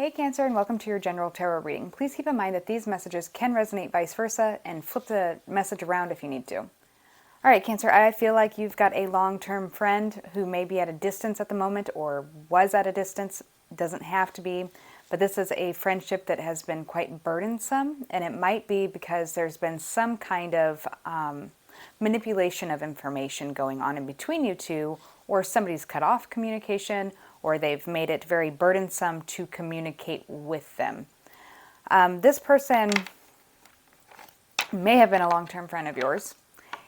Hey Cancer, and welcome to your general tarot reading. Please keep in mind that these messages can resonate vice versa, and flip the message around if you need to. All right, Cancer, I feel like you've got a long-term friend who may be at a distance at the moment or was at a distance. Doesn't have to be, but this is a friendship that has been quite burdensome, and it might be because there's been some kind of manipulation of information going on in between you two, or somebody's cut off communication, or they've made it very burdensome to communicate with them. This person may have been a long-term friend of yours,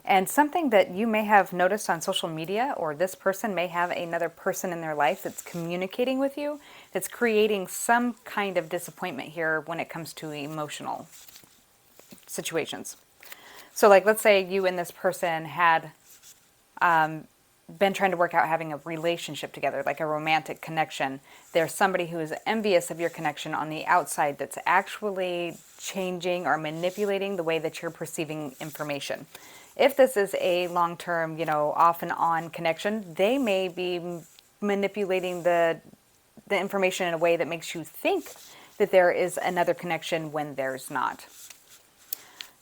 and something that you may have noticed on social media, or this person may have another person in their life that's communicating with you, that's creating some kind of disappointment here when it comes to emotional situations. So like, let's say you and this person had been trying to work out having a relationship together, like a romantic connection. There's somebody who is envious of your connection on the outside that's actually changing or manipulating the way that you're perceiving information. If this is a long-term, off and on connection, they may be manipulating the information in a way that makes you think that there is another connection when there's not,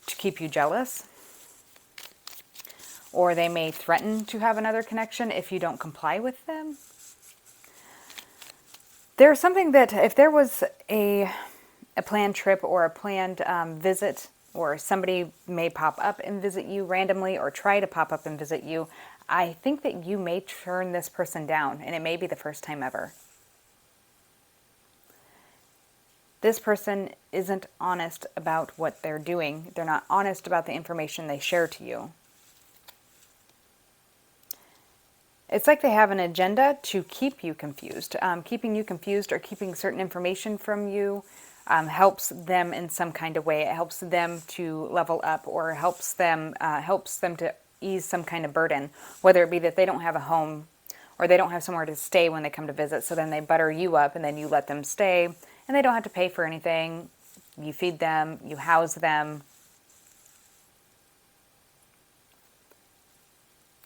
to keep you jealous. Or they may threaten to have another connection if you don't comply with them. There's something that if there was a planned trip or a planned visit, or somebody may pop up and visit you randomly or try to pop up and visit you, I think that you may turn this person down, and it may be the first time ever. This person isn't honest about what they're doing. They're not honest about the information they share to you. It's like they have an agenda to keep you confused. Keeping you confused or keeping certain information from you helps them in some kind of way. It helps them to level up, or helps them to ease some kind of burden, whether it be that they don't have a home or they don't have somewhere to stay when they come to visit. So then they butter you up, and then you let them stay, and they don't have to pay for anything. You feed them, you house them.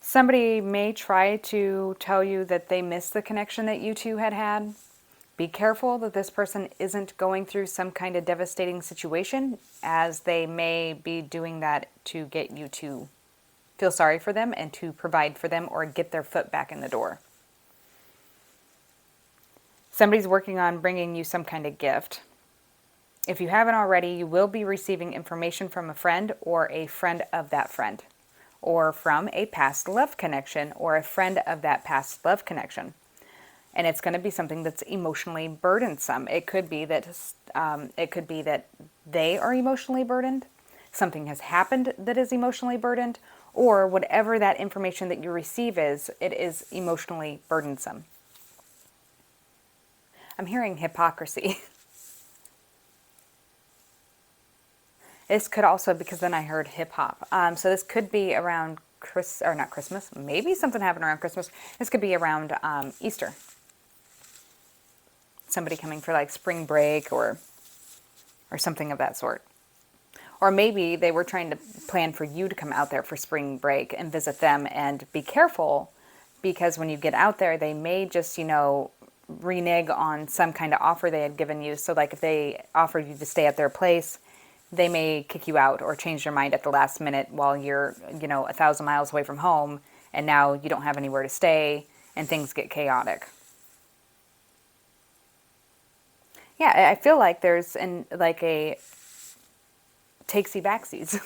Somebody may try to tell you that they miss the connection that you two had. Be careful that this person isn't going through some kind of devastating situation, as they may be doing that to get you to feel sorry for them and to provide for them or get their foot back in the door. Somebody's working on bringing you some kind of gift. If you haven't already, you will be receiving information from a friend or a friend of that friend, or from a past love connection or a friend of that past love connection. And it's going to be something that's emotionally burdensome. It could be that they are emotionally burdened. Something has happened that is emotionally burdened, or whatever that information that you receive is, it is emotionally burdensome. I'm hearing hypocrisy. This could also, because then I heard hip hop. So this could be around not Christmas. Maybe something happened around Christmas. This could be around Easter. Somebody coming for like spring break or something of that sort. Or maybe they were trying to plan for you to come out there for spring break and visit them, and be careful, because when you get out there, they may just, renege on some kind of offer they had given you. So like if they offered you to stay at their place, they may kick you out or change their mind at the last minute while you're, 1,000 miles away from home, and now you don't have anywhere to stay and things get chaotic. Yeah, I feel like there's a takesy backsies.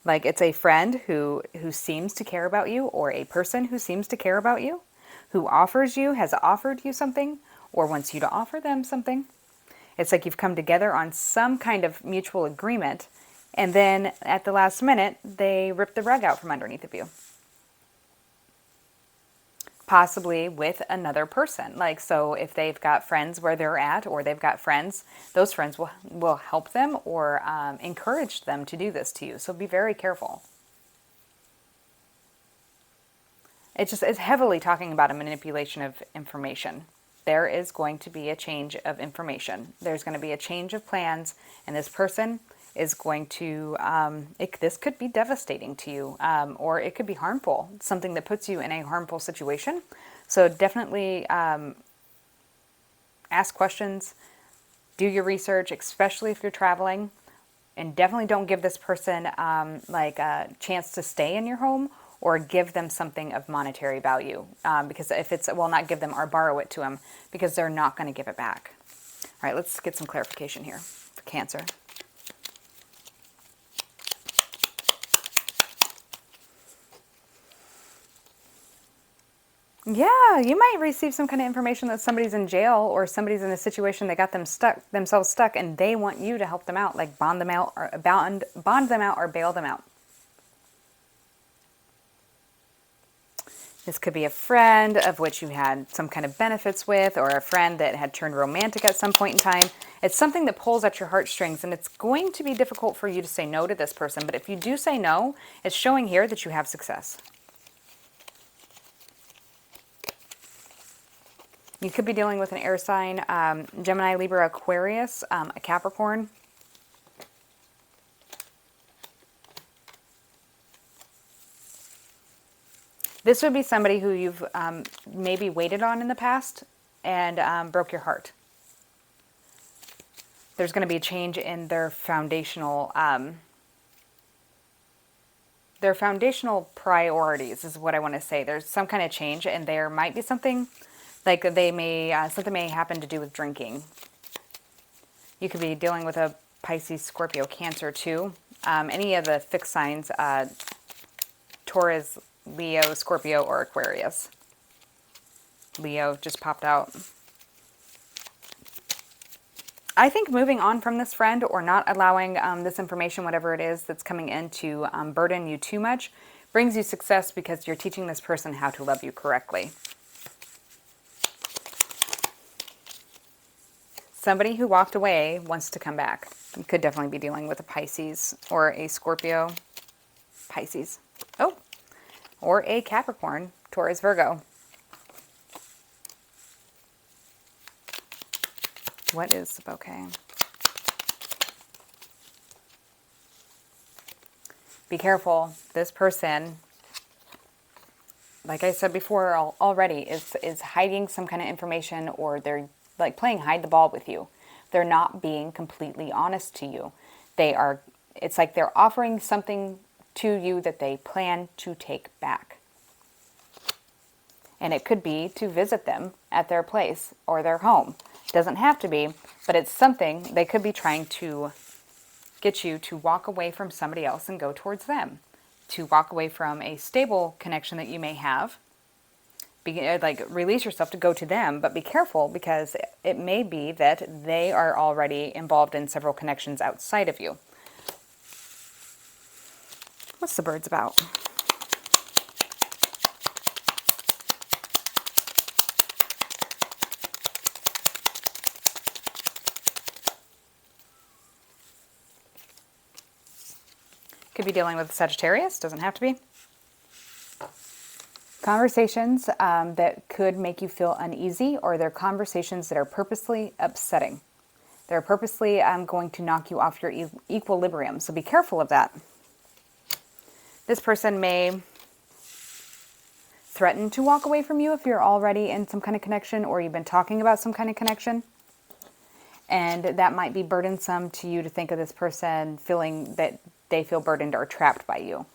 Like it's a friend who seems to care about you, or a person who seems to care about you, who has offered you something, or wants you to offer them something. It's like you've come together on some kind of mutual agreement, and then at the last minute, they rip the rug out from underneath of you. Possibly with another person. Like, so if they've got friends where they're at, or they've got friends, those friends will help them or encourage them to do this to you. So be very careful. It's heavily talking about a manipulation of information. There is going to be a change of information. There's going to be a change of plans, and this person is going to, this could be devastating to you, or it could be harmful, something that puts you in a harmful situation. So definitely ask questions, do your research, especially if you're traveling. And definitely don't give this person like a chance to stay in your home or give them something of monetary value. Because if it's, well, not give them or borrow it to them, because they're not going to give it back. All right, let's get some clarification here for Cancer. Yeah, you might receive some kind of information that somebody's in jail or somebody's in a situation that got themselves stuck, and they want you to help them out, like bond them out or bond them out or bail them out. This could be a friend of which you had some kind of benefits with, or a friend that had turned romantic at some point in time. It's something that pulls at your heartstrings, and it's going to be difficult for you to say no to this person. But if you do say no, it's showing here that you have success. You could be dealing with an air sign, Gemini, Libra, Aquarius, a Capricorn. This would be somebody who you've maybe waited on in the past and broke your heart. There's going to be a change in their foundational priorities is what I want to say. There's some kind of change, and there might be something like something may happen to do with drinking. You could be dealing with a Pisces, Scorpio, Cancer too. Any of the fixed signs, Taurus, Leo, Scorpio, or Aquarius. Leo just popped out. I think moving on from this friend, or not allowing this information, whatever it is that's coming in, to burden you too much, brings you success because you're teaching this person how to love you correctly. Somebody who walked away wants to come back. You could definitely be dealing with a Pisces or a Scorpio, Pisces. Oh, or a Capricorn, Taurus, Virgo. What is the bouquet? Be careful. This person, like I said before already, is hiding some kind of information, or they're like playing hide the ball with you. They're not being completely honest to you. It's like they're offering something to you that they plan to take back. And it could be to visit them at their place or their home. Doesn't have to be, but it's something they could be trying to get you to walk away from somebody else and go towards them. To walk away from a stable connection that you may have. Like release yourself to go to them, but be careful, because it may be that they are already involved in several connections outside of you. What's the birds about? Could be dealing with Sagittarius, doesn't have to be. Conversations that could make you feel uneasy, or they're conversations that are purposely upsetting. They're purposely going to knock you off your equilibrium, so be careful of that. This person may threaten to walk away from you if you're already in some kind of connection, or you've been talking about some kind of connection. And that might be burdensome to you to think of this person feeling that they feel burdened or trapped by you.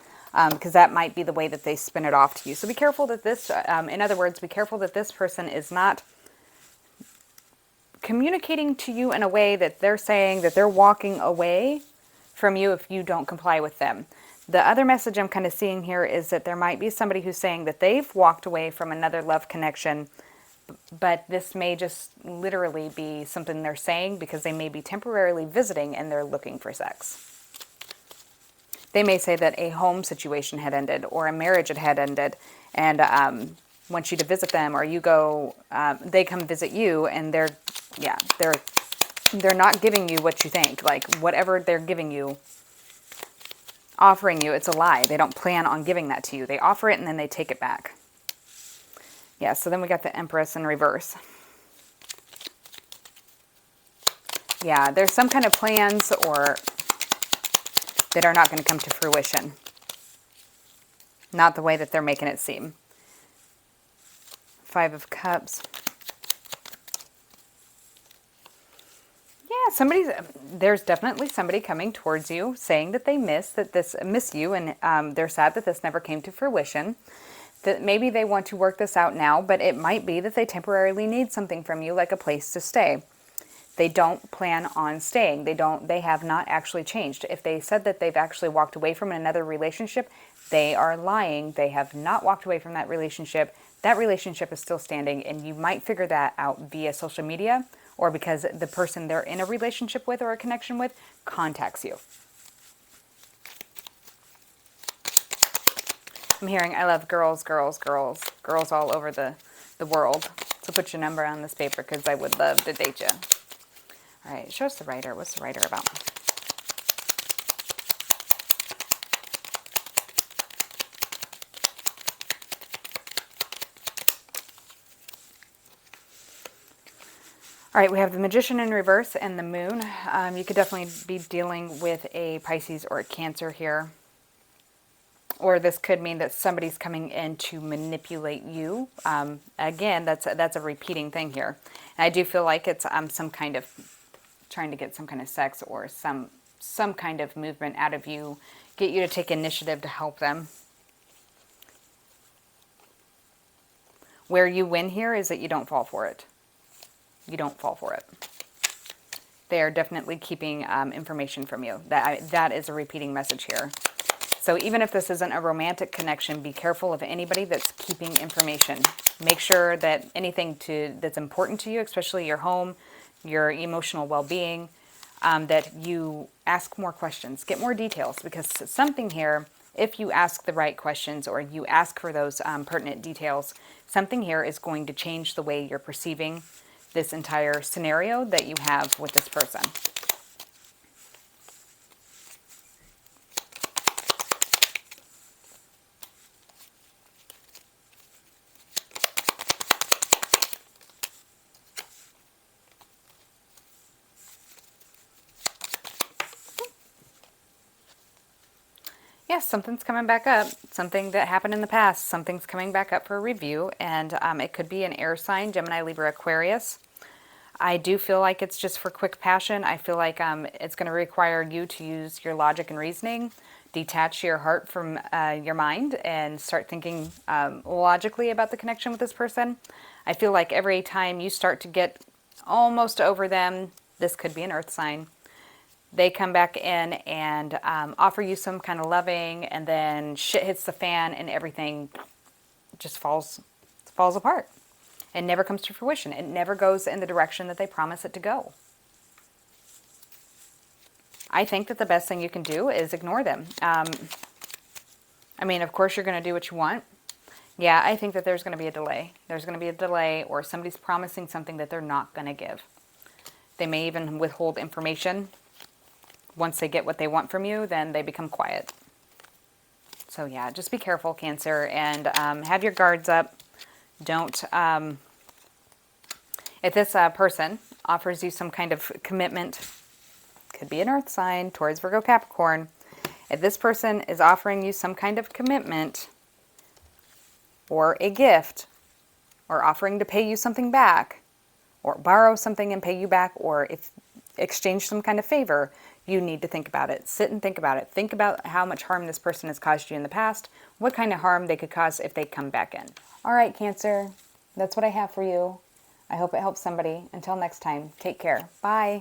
Because that might be the way that they spin it off to you. So be careful that this, in other words, be careful that this person is not communicating to you in a way that they're saying that they're walking away from you if you don't comply with them. The other message I'm kind of seeing here is that there might be somebody who's saying that they've walked away from another love connection, but this may just literally be something they're saying because they may be temporarily visiting and they're looking for sex. They may say that a home situation had ended, or a marriage had ended, and want you to visit them, or you go, they come visit you, and they're not giving you what you think. Like whatever they're giving you, offering you, it's a lie. They don't plan on giving that to you. They offer it and then they take it back. Yeah, so then we got the Empress in reverse. Yeah, there's some kind of plans or that are not going to come to fruition. Not the way that they're making it seem. 5 of Cups. there's definitely somebody coming towards you saying that they miss you, and they're sad that this never came to fruition. That maybe they want to work this out now, but it might be that they temporarily need something from you, like a place to stay. They don't plan on staying. They have not actually changed. If they said that they've actually walked away from another relationship, they are lying. They have not walked away from that relationship. That relationship is still standing, and you might figure that out via social media, or because the person they're in a relationship with or a connection with contacts you. I'm hearing, I love girls, girls, girls, girls all over the world. So put your number on this paper because I would love to date you. All right, show us the writer. What's the writer about? All right, we have the Magician in reverse and the Moon. You could definitely be dealing with a Pisces or a Cancer here. Or this could mean that somebody's coming in to manipulate you. Again, that's a repeating thing here. And I do feel like it's some kind of trying to get some kind of sex or some kind of movement out of you, get you to take initiative to help them. Where you win here is that you don't fall for it. You don't fall for it. They are definitely keeping information from you. That is a repeating message here. So even if this isn't a romantic connection, be careful of anybody that's keeping information. Make sure that anything that's important to you, especially your home, your emotional well-being, that you ask more questions, get more details, because something here, if you ask the right questions or you ask for those pertinent details, something here is going to change the way you're perceiving this entire scenario that you have with this person. Yes, something's coming back up. Something that happened in the past. Something's coming back up for a review, and it could be an air sign, Gemini, Libra, Aquarius. I do feel like it's just for quick passion. I feel like it's going to require you to use your logic and reasoning, detach your heart from your mind, and start thinking logically about the connection with this person. I feel like every time you start to get almost over them, this could be an earth sign, they come back in and offer you some kind of loving, and then shit hits the fan and everything just falls apart. It never comes to fruition. It never goes in the direction that they promise it to go. I think that the best thing you can do is ignore them. I mean, of course, you're going to do what you want. Yeah, I think that there's going to be a delay. There's going to be a delay, or somebody's promising something that they're not going to give. They may even withhold information. Once they get what they want from you, then they become quiet. So yeah, just be careful, Cancer, and have your guards up. Don't, if this person offers you some kind of commitment, could be an earth sign, Taurus, Virgo, Capricorn. If this person is offering you some kind of commitment or a gift, or offering to pay you something back, or borrow something and pay you back, or if exchange some kind of favor, you need to think about it. Sit and think about it. Think about how much harm this person has caused you in the past, what kind of harm they could cause if they come back in. All right, Cancer, that's what I have for you. I hope it helps somebody. Until next time, take care. Bye.